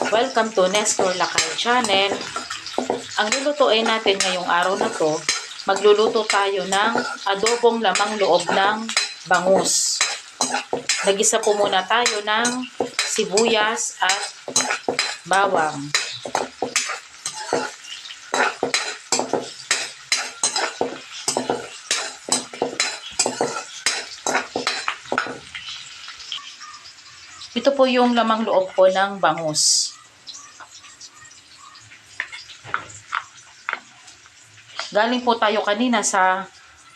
Welcome to Nestor Lakay Channel. Ang lulutuin natin ngayong araw na to, magluluto tayo ng adobong lamang loob ng bangus. Nagisa po muna tayo ng sibuyas at bawang. Ito po yung lamang loob po ng bangus. Galing po tayo kanina sa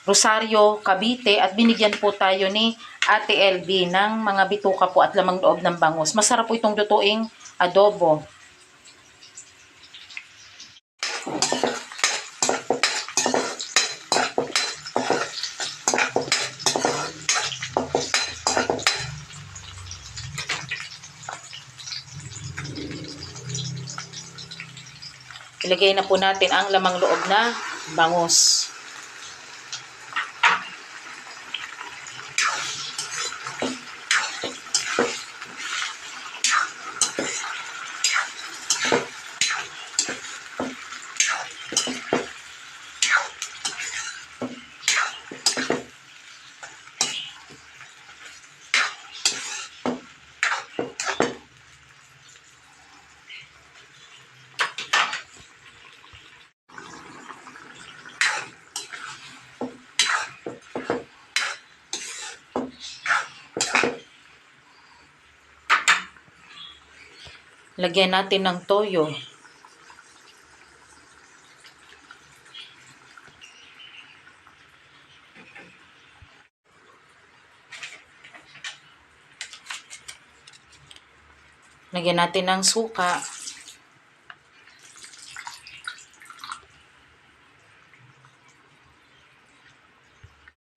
Rosario, Cavite at binigyan po tayo ni Ate LB ng mga bituka po at lamang loob ng bangus. Masarap po itong lutuing adobo. Ilagay na po natin ang lamang loob na bangus. Lagyan natin ng toyo. Lagyan natin ng suka.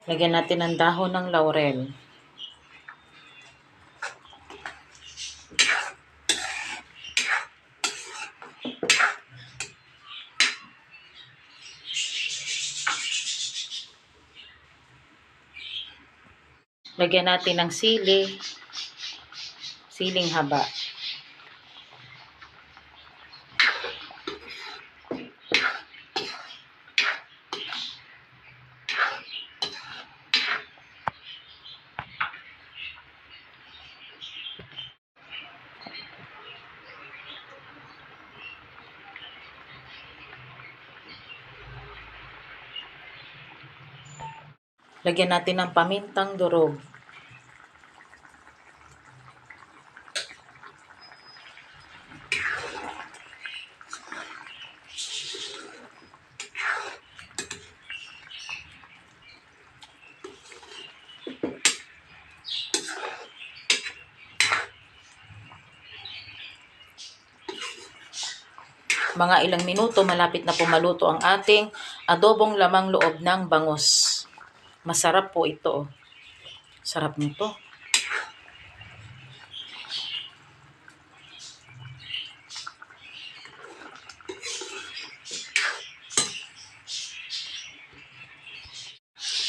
Lagyan natin ng dahon ng laurel. Lagyan natin ng sili, siling haba. Lagyan natin ng pamintang durog. Mga ilang minuto, malapit na po maluto ang ating adobong lamang loob ng bangus. Masarap po ito. Sarap nito.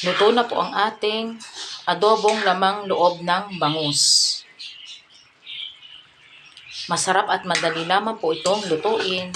Luto na po ang ating adobong lamang loob ng bangus. Masarap at madali lamang po itong lutuin.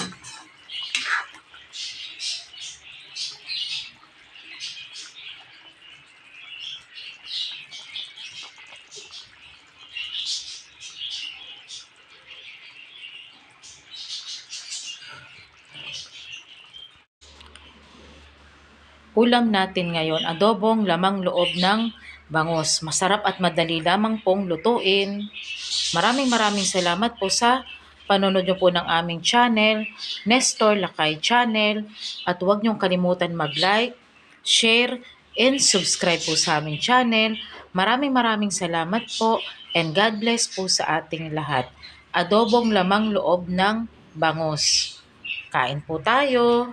Ulam natin ngayon, adobong lamang loob ng bangus. Masarap at madali lamang pong lutuin. Maraming salamat po sa panonood nyo po ng aming channel, Nestor Lakay Channel. At huwag nyong kalimutan mag-like, share, and subscribe po sa aming channel. Maraming salamat po and God bless po sa ating lahat. Adobong lamang loob ng bangus. Kain po tayo!